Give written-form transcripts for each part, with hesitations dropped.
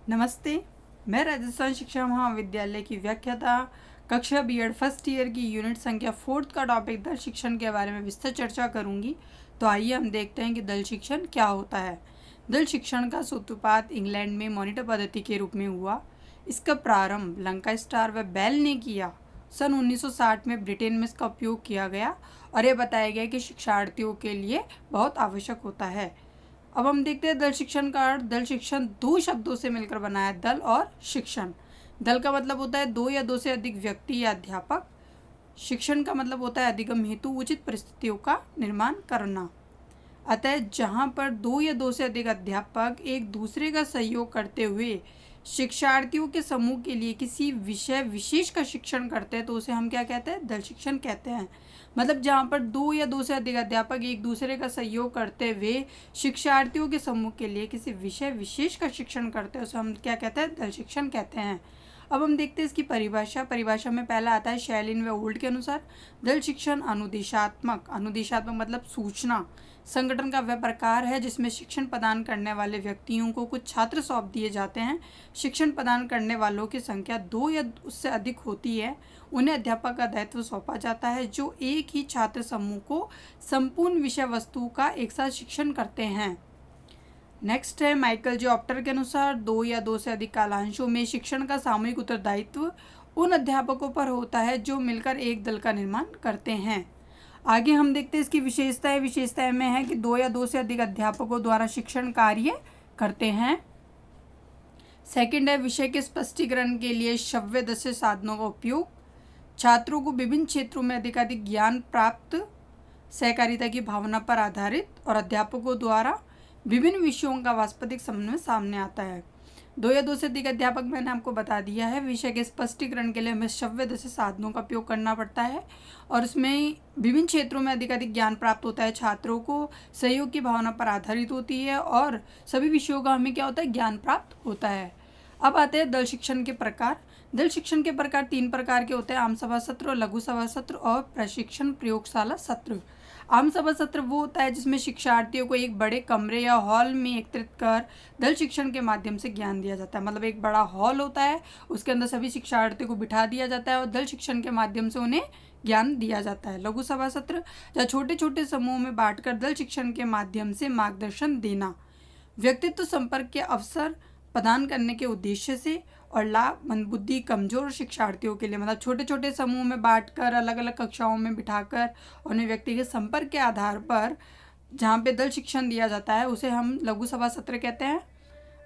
नमस्ते। मैं राजस्थान शिक्षा महाविद्यालय की व्याख्याता कक्षा बीएड फर्स्ट ईयर की यूनिट संख्या 4 का टॉपिक दल शिक्षण के बारे में विस्तृत चर्चा करूंगी। तो आइए हम देखते हैं कि दल शिक्षण क्या होता है। दल शिक्षण का सूत्रपात इंग्लैंड में मॉनिटर पद्धति के रूप में हुआ। इसका प्रारंभ लंकास्टर व बेल ने किया। सन 1960 में ब्रिटेन में इसका उपयोग किया गया और यह बताया गया कि शिक्षार्थियों के लिए बहुत आवश्यक होता है। अब हम देखते हैं दल शिक्षण का अर्थ। दल शिक्षण दो शब्दों से मिलकर बना है, दल और शिक्षण। दल का मतलब होता है दो या दो से अधिक व्यक्ति या अध्यापक। शिक्षण का मतलब होता है अधिगम हेतु उचित परिस्थितियों का निर्माण करना। अतः जहाँ पर दो या दो से अधिक अध्यापक एक दूसरे का सहयोग करते हुए शिक्षार्थियों के समूह के लिए किसी विषय विशेष का शिक्षण करते हैं तो उसे हम क्या कहते हैं, दल शिक्षण कहते हैं। मतलब जहाँ पर दो या दो से अधिक अध्यापक एक दूसरे का सहयोग करते हुए शिक्षार्थियों के समूह के लिए किसी विषय विशेष का शिक्षण करते हैं उसे हम क्या कहते हैं, दल शिक्षण कहते हैं। अब हम देखते हैं इसकी परिभाषा में पहला आता है शैलिन व ओल्ड के अनुसार। दल शिक्षण अनुदेशात्मक मतलब सूचना संगठन का वह प्रकार है जिसमें शिक्षण प्रदान करने वाले व्यक्तियों को कुछ छात्र सौंप दिए जाते हैं। शिक्षण प्रदान करने वालों की संख्या दो या उससे अधिक होती है। उन्हें अध्यापक का दायित्व सौंपा जाता है जो एक ही छात्र समूह को संपूर्ण विषय वस्तु का एक साथ शिक्षण करते हैं। नेक्स्ट है माइकल जे ऑप्टर के अनुसार दो या दो से अधिक कालांशों में शिक्षण का सामूहिक उत्तरदायित्व उन अध्यापकों पर होता है जो मिलकर एक दल का निर्माण करते हैं। आगे हम देखते हैं इसकी विशेषताएं में है कि दो या दो से अधिक अध्यापकों द्वारा शिक्षण कार्य करते हैं। सेकंड है विषय के स्पष्टीकरण के लिए श्रव्य दृश्य साधनों का उपयोग। छात्रों को विभिन्न क्षेत्रों में अधिकाधिक ज्ञान प्राप्त, सहकारिता की भावना पर आधारित और अध्यापकों द्वारा विभिन्न विषयों का वास्तविक समन्वय सामने आता है। दो या दो से अधिक अध्यापक मैंने आपको बता दिया है। विषय के स्पष्टीकरण के लिए हमें श्रव्य दृश्य साधनों का उपयोग करना पड़ता है और उसमें विभिन्न क्षेत्रों में अधिकाधिक ज्ञान प्राप्त होता है। छात्रों को सहयोग की भावना पर आधारित होती है और सभी विषयों का हमें क्या होता है, ज्ञान प्राप्त होता है। अब आते हैं दल शिक्षण के प्रकार। दल शिक्षण के प्रकार 3 प्रकार के होते हैं, आम सभा सत्र और लघु सभा सत्र और प्रशिक्षण प्रयोगशाला सत्र। आम सभा सत्र वो होता है जिसमें शिक्षार्थियों को एक बड़े कमरे या हॉल में एकत्रित कर दल शिक्षण के माध्यम से ज्ञान दिया जाता है। मतलब एक बड़ा हॉल होता है, उसके अंदर सभी शिक्षार्थियों को बिठा दिया जाता है और दल शिक्षण के माध्यम से उन्हें ज्ञान दिया जाता है। लघु सभा सत्र जहाँ छोटे छोटे समूह में बांटकर दल शिक्षण के माध्यम से मार्गदर्शन देना, व्यक्तित्व संपर्क के अवसर प्रदान करने के उद्देश्य से और लाभ मंदबुद्धि कमजोर शिक्षार्थियों के लिए, मतलब छोटे छोटे समूह में बांटकर अलग अलग कक्षाओं में बिठाकर उन्हें व्यक्तिगत संपर्क के आधार पर जहाँ पे दल शिक्षण दिया जाता है उसे हम लघु सभा सत्र कहते हैं।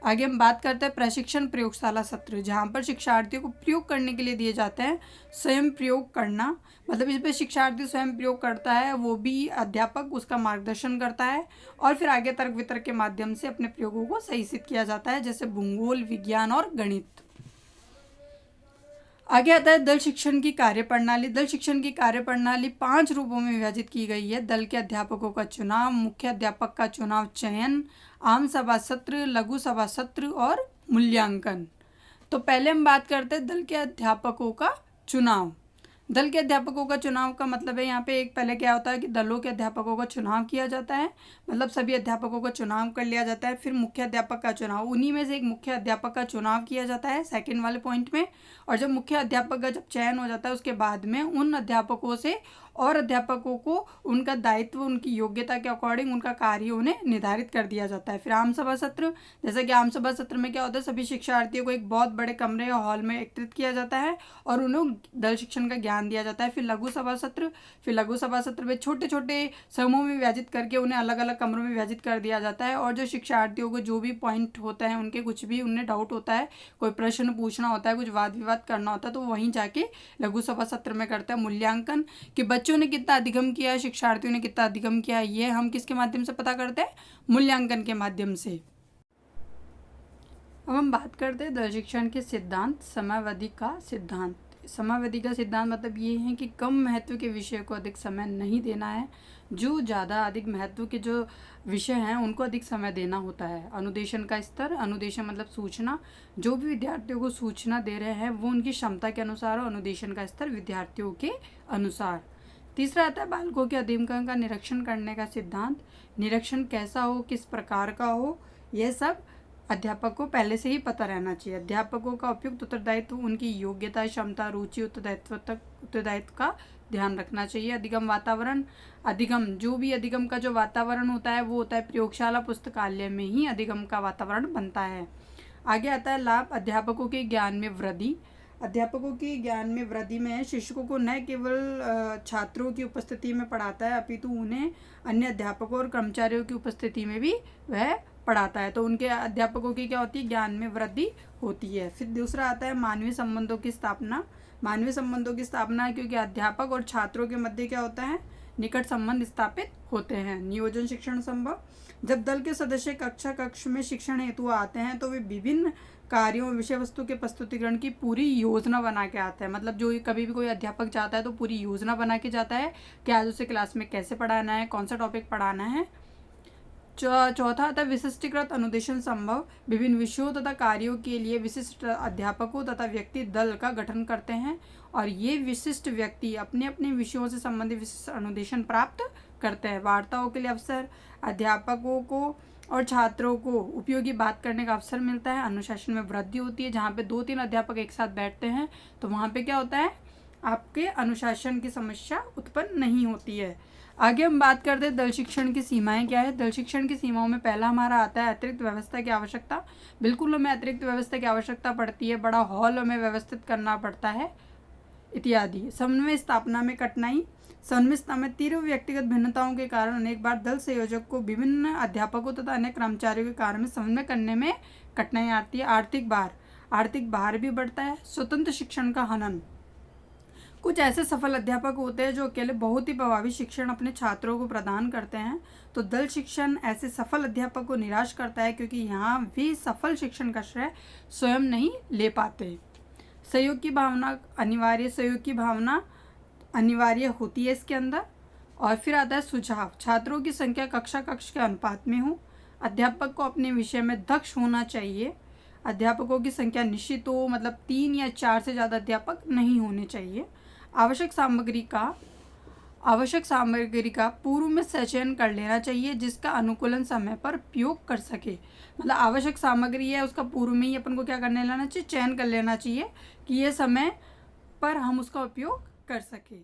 आगे हम बात करते हैं प्रशिक्षण प्रयोगशाला सत्र, जहाँ पर शिक्षार्थियों को प्रयोग करने के लिए दिए जाते हैं। स्वयं प्रयोग करना मतलब इस पर शिक्षार्थी स्वयं प्रयोग करता है, वो भी अध्यापक उसका मार्गदर्शन करता है और फिर आगे तर्क वितर्क के माध्यम से अपने प्रयोगों को सही सिद्ध किया जाता है, जैसे भूगोल, विज्ञान और गणित। आगे आता है दल शिक्षण की कार्यप्रणाली। दल शिक्षण की कार्यप्रणाली 5 रूपों में विभाजित की गई है। दल के अध्यापकों का चुनाव, मुख्य अध्यापक का चुनाव चयन, आम सभा सत्र, लघु सभा सत्र और मूल्यांकन। तो पहले हम बात करते हैं दल के अध्यापकों का चुनाव। दल के अध्यापकों का चुनाव का मतलब है यहाँ पे एक पहले क्या होता है कि दलों के अध्यापकों का चुनाव किया जाता है, मतलब सभी अध्यापकों का चुनाव कर लिया जाता है। फिर मुख्य अध्यापक का चुनाव, उन्हीं में से एक मुख्य अध्यापक का चुनाव किया जाता है सेकंड वाले पॉइंट में। और जब मुख्य अध्यापक का जब चयन हो जाता है उसके बाद में उन अध्यापकों से और अध्यापकों को उनका दायित्व, उनकी योग्यता के अकॉर्डिंग उनका कार्य उन्हें निर्धारित कर दिया जाता है। फिर आम सभा सत्र, जैसे कि आम सभा सत्र में क्या होता है, सभी शिक्षार्थियों को एक बहुत बड़े कमरे या हॉल में एकत्रित किया जाता है और उन्हें दल शिक्षण का ज्ञान दिया जाता है। फिर लघु सभा सत्र में छोटे छोटे समूह में विभाजित करके उन्हें अलग अलग कमरों में विभाजित कर दिया जाता है और जो शिक्षार्थियों को जो भी पॉइंट होता है, उनके कुछ भी उन्हें डाउट होता है, कोई प्रश्न पूछना होता है, कुछ वाद विवाद करना होता है, तो वहीं जाके लघु सभा सत्र में करता है। मूल्यांकन कि बच्चों ने कितना अधिगम किया है, शिक्षार्थियों ने कितना अधिगम किया है, ये हम किसके माध्यम से पता करते हैं, मूल्यांकन के माध्यम से। अब हम बात करते हैं दल शिक्षण के सिद्धांत। समयावधि का सिद्धांत मतलब ये है कि कम महत्व के विषय को अधिक समय नहीं देना है, जो ज़्यादा अधिक महत्व के जो विषय हैं उनको अधिक समय देना होता है। अनुदेशन का स्तर, अनुदेशन मतलब सूचना, जो भी विद्यार्थियों को सूचना दे रहे हैं वो उनकी क्षमता के अनुसार हो, अनुदेशन का स्तर विद्यार्थियों के अनुसार। तीसरा आता है बालकों के अधिगम का निरीक्षण करने का सिद्धांत। निरीक्षण कैसा हो, किस प्रकार का हो, यह सब अध्यापक को पहले से ही पता रहना चाहिए। अध्यापकों का उपयुक्त उत्तरदायित्व उनकी योग्यता, क्षमता, रुचि, उत्तरदायित्व का ध्यान रखना चाहिए। अधिगम वातावरण, अधिगम का जो वातावरण होता है वो होता है प्रयोगशाला, पुस्तकालय में ही अधिगम का वातावरण बनता है। आगे आता है लाभ अध्यापकों के ज्ञान में वृद्धि। अध्यापकों के ज्ञान में वृद्धि में शिक्षकों को न केवल छात्रों की उपस्थिति में पढ़ाता है अपितु उन्हें अन्य अध्यापकों और कर्मचारियों की उपस्थिति में भी वह पढ़ाता है। तो उनके अध्यापकों की क्या होती है, ज्ञान में वृद्धि होती है। फिर दूसरा आता है मानवीय संबंधों की स्थापना। मानवीय संबंधों की स्थापना क्योंकि अध्यापक और छात्रों के मध्य क्या होता है, निकट संबंध स्थापित होते हैं। नियोजन शिक्षण संभव, जब दल के सदस्य कक्ष में शिक्षण हेतु आते हैं तो वे विभिन्न कार्यों विषय वस्तु के प्रस्तुतिकरण की पूरी योजना बना के आता है। मतलब जो कभी भी कोई अध्यापक जाता है तो पूरी योजना बना के जाता है कि आज उसे क्लास में कैसे पढ़ाना है, कौन सा टॉपिक पढ़ाना है। चौथा आता है विशिष्टीकृत अनुदेशन संभव, विभिन्न विषयों तथा कार्यों के लिए विशिष्ट अध्यापकों तथा व्यक्ति दल का गठन करते हैं और ये विशिष्ट व्यक्ति अपने अपने विषयों से संबंधित विशिष्ट अनुदेशन प्राप्त करते हैं। वार्ताओं के लिए अवसर, अध्यापकों को और छात्रों को उपयोगी बात करने का अवसर मिलता है। अनुशासन में वृद्धि होती है, जहाँ पे 2-3 अध्यापक एक साथ बैठते हैं तो वहाँ पे क्या होता है, आपके अनुशासन की समस्या उत्पन्न नहीं होती है। आगे हम बात करते हैं दल शिक्षण की सीमाएं क्या है। दल शिक्षण की सीमाओं में पहला हमारा आता है अतिरिक्त व्यवस्था की आवश्यकता। बिल्कुल हमें अतिरिक्त व्यवस्था की आवश्यकता पड़ती है, बड़ा हॉल हमें व्यवस्थित करना पड़ता है इत्यादि। समन्वय स्थापना में कठिनाई, समन्वय स्थापना में तीव्र व्यक्तिगत भिन्नताओं के कारण अनेक बार दल संयोजक को विभिन्न अध्यापकों तथा अन्य कर्मचारियों के कार्य में समन्वय करने में कठिनाई आती है। आर्थिक भार भी बढ़ता है। स्वतंत्र शिक्षण का हनन, कुछ ऐसे सफल अध्यापक होते हैं जो अकेले बहुत ही प्रभावी शिक्षण अपने छात्रों को प्रदान करते हैं, तो दल शिक्षण ऐसे सफल अध्यापक को निराश करता है क्योंकि यहाँ वे सफल शिक्षण का श्रेय स्वयं नहीं ले पाते। सहयोग की भावना अनिवार्य होती है इसके अंदर। और फिर आता है सुझाव, छात्रों की संख्या कक्ष के अनुपात में हो। अध्यापक को अपने विषय में दक्ष होना चाहिए। अध्यापकों की संख्या निश्चित हो, मतलब 3 या 4 से ज़्यादा अध्यापक नहीं होने चाहिए। आवश्यक सामग्री का पूर्व में चयन कर लेना चाहिए जिसका अनुकूलन समय पर उपयोग कर सके। मतलब आवश्यक सामग्री है उसका पूर्व में ही अपन को क्या करने लेना चाहिए, चयन कर लेना चाहिए कि ये समय पर हम उसका उपयोग कर सके।